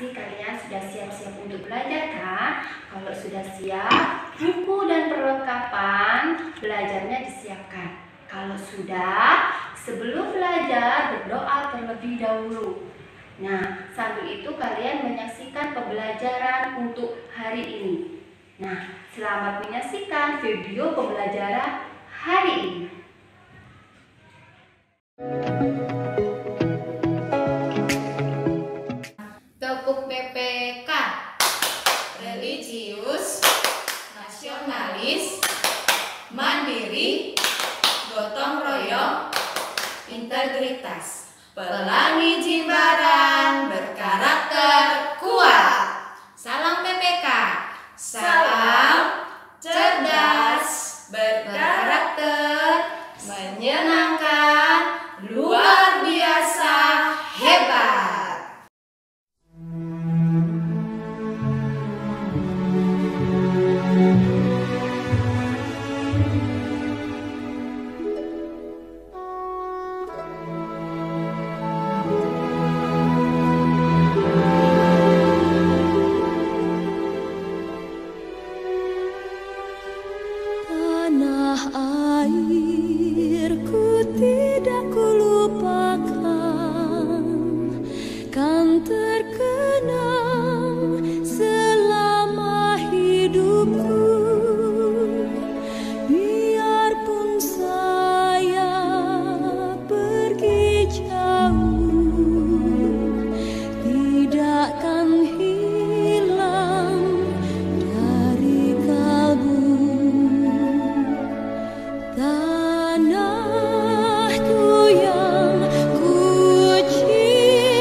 Pasti kalian sudah siap-siap untuk belajar kan? Kalau sudah siap, buku dan perlengkapan belajarnya disiapkan. Kalau sudah, sebelum belajar berdoa terlebih dahulu. Nah, sambil itu kalian menyaksikan pembelajaran untuk hari ini. Nah, selamat menyaksikan video pembelajaran hari ini. Tepuk PPK, religius, nasionalis, mandiri, gotong royong, integritas, pelangi Jimbaran, berkarakter kuat. Salam PPK, salam cerdas, berkarakter, menyenangkan, luar biasa, hebat. Tanah airku tidak kulupakan, kan terkenang selama hidupku. Biarpun saya pergi jauh, tidakkan hilang dari kalbu. Tanahku yang ku cintai,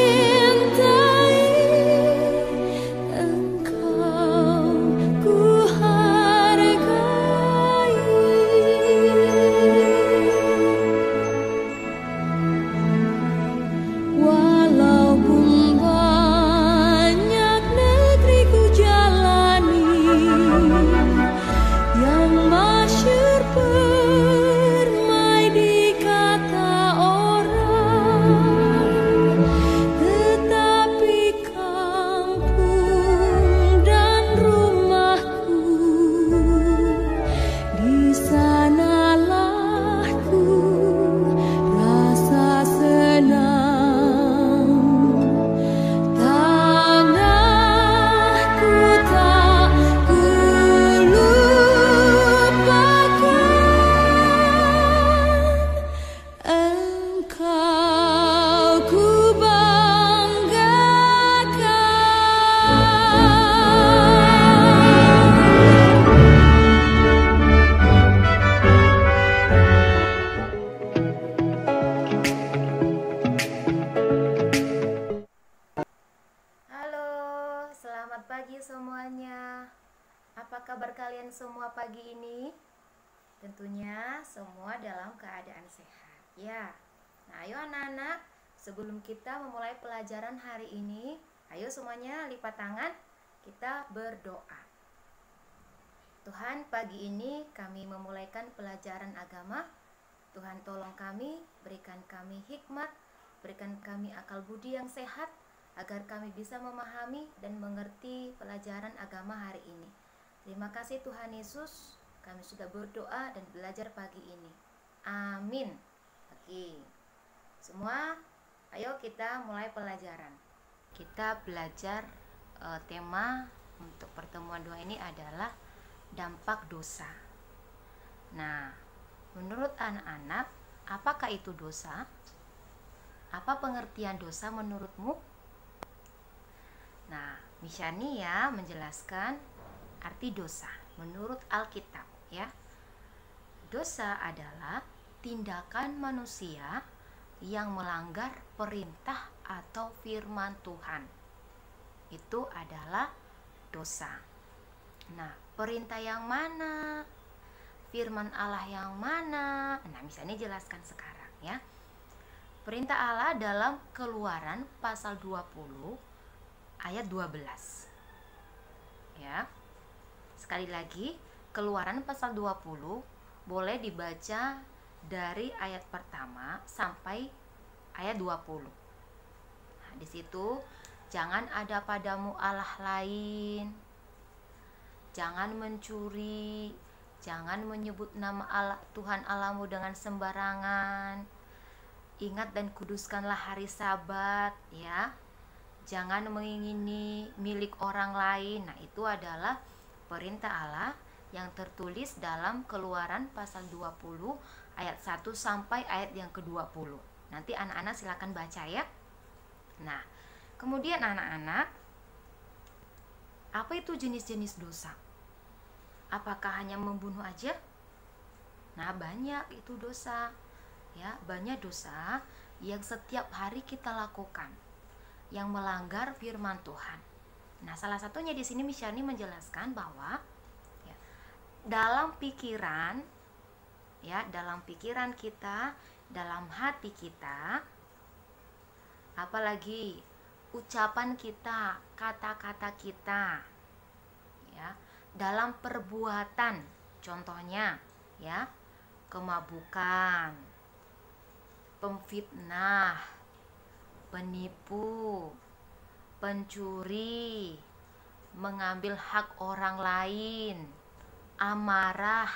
engkau ku hargai. Walaupun banyak negeri ku jalani, yang masyhur permai di kata orang, tetapi kampung dan rumahku, di sanalah ku rasa senang. Tanahku tak ku lupakan, engkau ku Halo, selamat pagi semuanya. Apa kabar kalian semua pagi ini? Tentunya semua dalam keadaan sehat, ya. Nah, ayo anak-anak, sebelum kita memulai pelajaran hari ini, ayo semuanya lipat tangan, kita berdoa. Tuhan, pagi ini kami memulaikan pelajaran agama. Tuhan, tolong kami, berikan kami hikmat, berikan kami akal budi yang sehat, agar kami bisa memahami dan mengerti pelajaran agama hari ini. Terima kasih Tuhan Yesus, kami sudah berdoa dan belajar pagi ini. Amin. Oke, semua, ayo kita mulai pelajaran. Kita belajar tema untuk pertemuan dua ini adalah dampak dosa. Nah, menurut anak-anak, apakah itu dosa? Apa pengertian dosa menurutmu? Nah, Misyania menjelaskan arti dosa menurut Alkitab, ya. Dosa adalah tindakan manusia yang melanggar perintah atau firman Tuhan. Itu adalah dosa. Nah, perintah yang mana? Firman Allah yang mana? Nah, misalnya jelaskan sekarang, ya. Perintah Allah dalam Keluaran pasal 20 ayat 12. Ya. Sekali lagi, Keluaran pasal 20 boleh dibaca dari ayat pertama sampai ayat 20. Nah, di situ Jangan ada padamu Allah lain. Jangan mencuri. Jangan menyebut nama Allah, Tuhan Allahmu dengan sembarangan. Ingat dan kuduskanlah hari Sabat, ya. Jangan mengingini milik orang lain. Nah, itu adalah perintah Allah yang tertulis dalam Keluaran pasal 20 ayat 1 sampai ayat yang ke-20. Nanti anak-anak silakan baca ya. Nah, kemudian anak-anak, apa itu jenis-jenis dosa? Apakah hanya membunuh aja? Nah, banyak itu dosa. Ya, banyak dosa yang setiap hari kita lakukan yang melanggar firman Tuhan. Nah, salah satunya di sini Misyani menjelaskan bahwa ya, dalam pikiran kita, dalam hati kita, apalagi ucapan kita, kata-kata kita, ya, dalam perbuatan, contohnya ya, kemabukan, pemfitnah, penipu, pencuri, mengambil hak orang lain, amarah,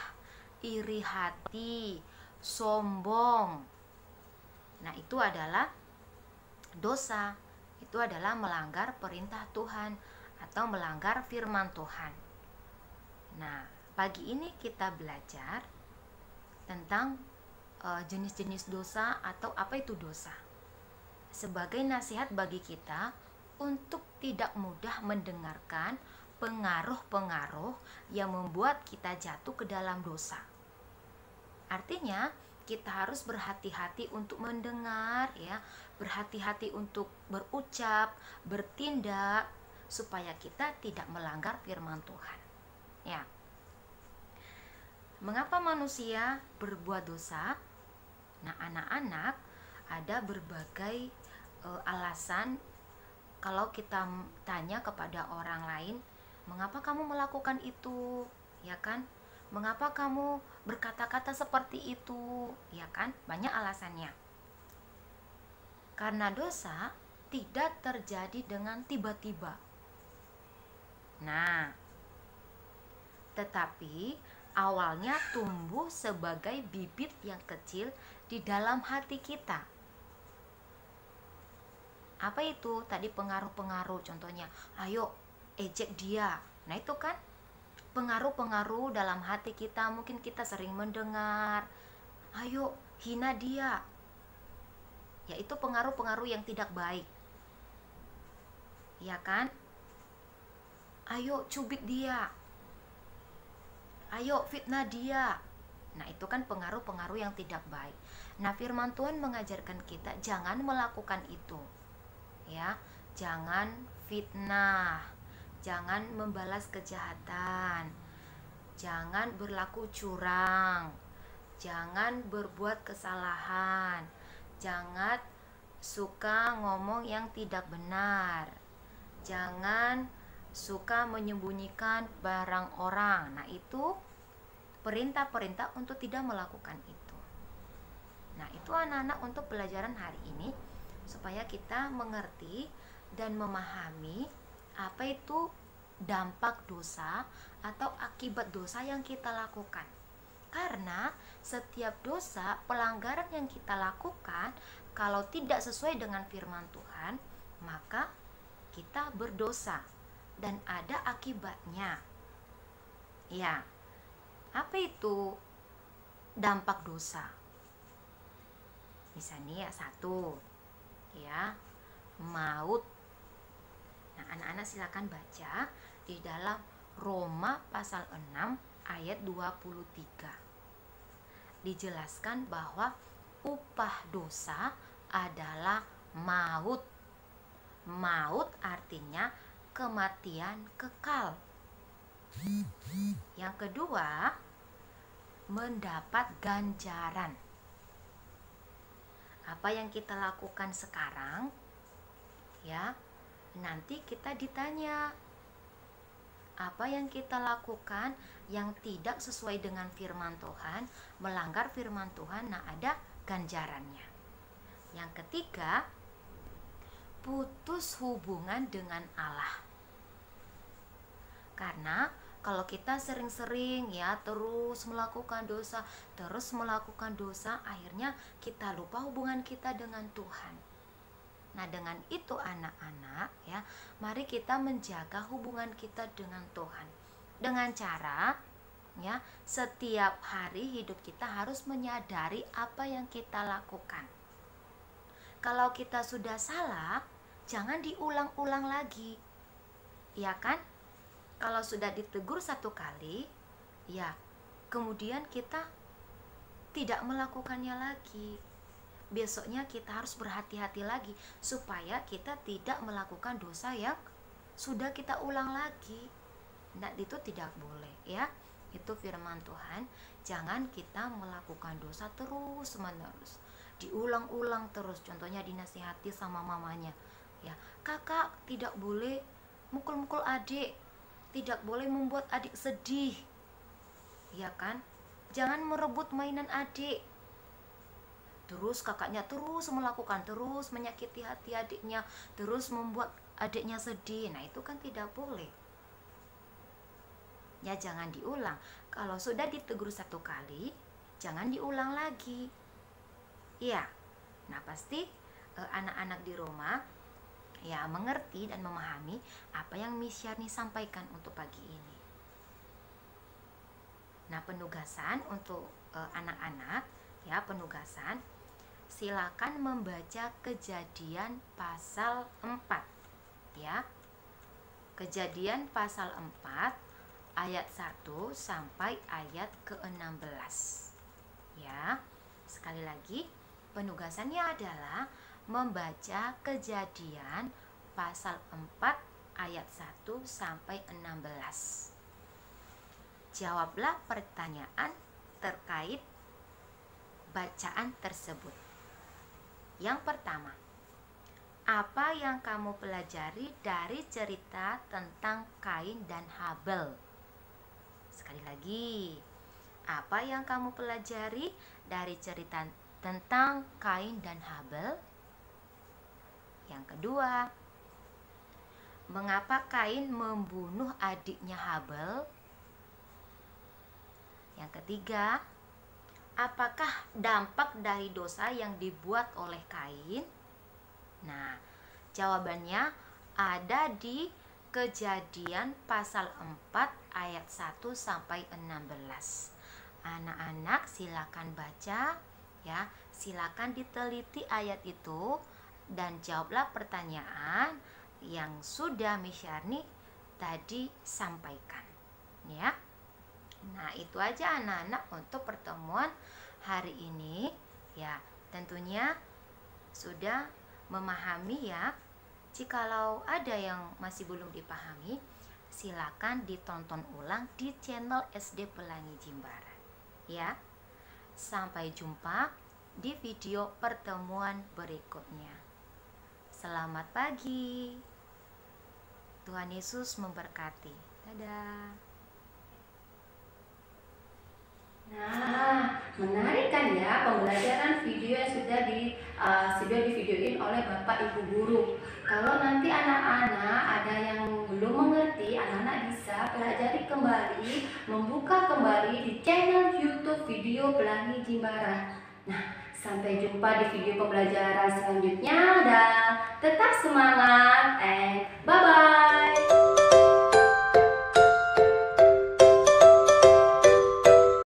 iri hati, sombong. Nah, itu adalah dosa. Itu adalah melanggar perintah Tuhan atau melanggar firman Tuhan. Nah, pagi ini kita belajar tentang jenis-jenis dosa atau apa itu dosa. Sebagai nasihat bagi kita untuk tidak mudah mendengarkan pengaruh-pengaruh yang membuat kita jatuh ke dalam dosa. Artinya, kita harus berhati-hati untuk mendengar, ya, berhati-hati untuk berucap, bertindak, supaya kita tidak melanggar firman Tuhan. Ya. Mengapa manusia berbuat dosa? Nah, anak-anak, ada berbagai alasan. Kalau kita tanya kepada orang lain, mengapa kamu melakukan itu, ya kan? Mengapa kamu berkata-kata seperti itu, ya kan? Banyak alasannya. Karena dosa tidak terjadi dengan tiba-tiba. Nah, tetapi awalnya tumbuh sebagai bibit yang kecil di dalam hati kita. Apa itu? Tadi pengaruh-pengaruh, contohnya, ayo ejek dia. Nah, itu kan pengaruh-pengaruh dalam hati kita. Mungkin kita sering mendengar, ayo hina dia. Yaitu pengaruh-pengaruh yang tidak baik, ya kan? Ayo cubit dia, ayo fitnah dia. Nah, itu kan pengaruh-pengaruh yang tidak baik. Nah, firman Tuhan mengajarkan kita jangan melakukan itu, ya. Jangan fitnah, jangan membalas kejahatan, jangan berlaku curang, jangan berbuat kesalahan, jangan suka ngomong yang tidak benar, jangan suka menyembunyikan barang orang. Nah, itu perintah-perintah untuk tidak melakukan itu. Nah, itu anak-anak untuk pelajaran hari ini, supaya kita mengerti dan memahami apa itu dampak dosa atau akibat dosa yang kita lakukan. Karena setiap dosa, pelanggaran yang kita lakukan, kalau tidak sesuai dengan firman Tuhan, maka kita berdosa dan ada akibatnya. Ya, apa itu dampak dosa? Misalnya satu, ya, maut. Nah, anak-anak silakan baca di dalam Roma pasal 6 ayat 23. Dijelaskan bahwa upah dosa adalah maut. Maut artinya kematian kekal. Yang kedua, mendapat ganjaran. Apa yang kita lakukan sekarang, ya, nanti kita ditanya apa yang kita lakukan yang tidak sesuai dengan firman Tuhan, melanggar firman Tuhan. Nah, ada ganjarannya. Yang ketiga, putus hubungan dengan Allah. Karena kalau kita sering-sering ya terus melakukan dosa, akhirnya kita lupa hubungan kita dengan Tuhan. Nah, dengan itu anak-anak ya, mari kita menjaga hubungan kita dengan Tuhan. Dengan cara ya, setiap hari hidup kita harus menyadari apa yang kita lakukan. Kalau kita sudah salah, jangan diulang-ulang lagi. Ya kan? Kalau sudah ditegur satu kali, ya kemudian kita tidak melakukannya lagi. Besoknya kita harus berhati-hati lagi supaya kita tidak melakukan dosa yang sudah kita ulang lagi. Nah, itu tidak boleh ya. Itu firman Tuhan, jangan kita melakukan dosa terus-menerus. Diulang-ulang terus, contohnya dinasihati sama mamanya. Ya, kakak tidak boleh mukul-mukul adik, tidak boleh membuat adik sedih. Ya kan? Jangan merebut mainan adik. Terus kakaknya terus melakukan, terus menyakiti hati adiknya, terus membuat adiknya sedih. Nah, itu kan tidak boleh. Ya, jangan diulang. Kalau sudah ditegur satu kali, jangan diulang lagi. Iya. Nah, pasti anak-anak di rumah ya mengerti dan memahami apa yang Miss Syarni sampaikan untuk pagi ini. Nah, penugasan untuk anak-anak ya, penugasan silakan membaca Kejadian pasal 4 ya. Kejadian pasal 4 ayat 1 sampai ayat ke-16 ya. Sekali lagi, penugasannya adalah membaca Kejadian pasal 4 ayat 1 sampai 16. Jawablah pertanyaan terkait bacaan tersebut. Yang pertama, apa yang kamu pelajari dari cerita tentang Kain dan Habel? Sekali lagi, apa yang kamu pelajari dari cerita tentang Kain dan Habel? Yang kedua, mengapa Kain membunuh adiknya Habel? Yang ketiga, apakah dampak dari dosa yang dibuat oleh Kain? Nah, jawabannya ada di Kejadian pasal 4 ayat 1 sampai 16. Anak-anak silakan baca ya, silakan diteliti ayat itu dan jawablah pertanyaan yang sudah Miss Syarni tadi sampaikan ya. Nah, itu aja anak-anak untuk pertemuan hari ini ya. Tentunya sudah memahami ya. Jikalau ada yang masih belum dipahami, silakan ditonton ulang di channel SD Pelangi Jimbaran ya. Sampai jumpa di video pertemuan berikutnya. Selamat pagi. Tuhan Yesus memberkati. Dadah. Nah, menarik kan ya pembelajaran video yang sudah divideoin oleh Bapak Ibu Guru. Kalau nanti anak-anak ada yang belum mengerti, anak-anak bisa pelajari kembali, membuka kembali di channel YouTube Video Pelangi Jimbaran. Nah, sampai jumpa di video pembelajaran selanjutnya dan tetap semangat and bye-bye.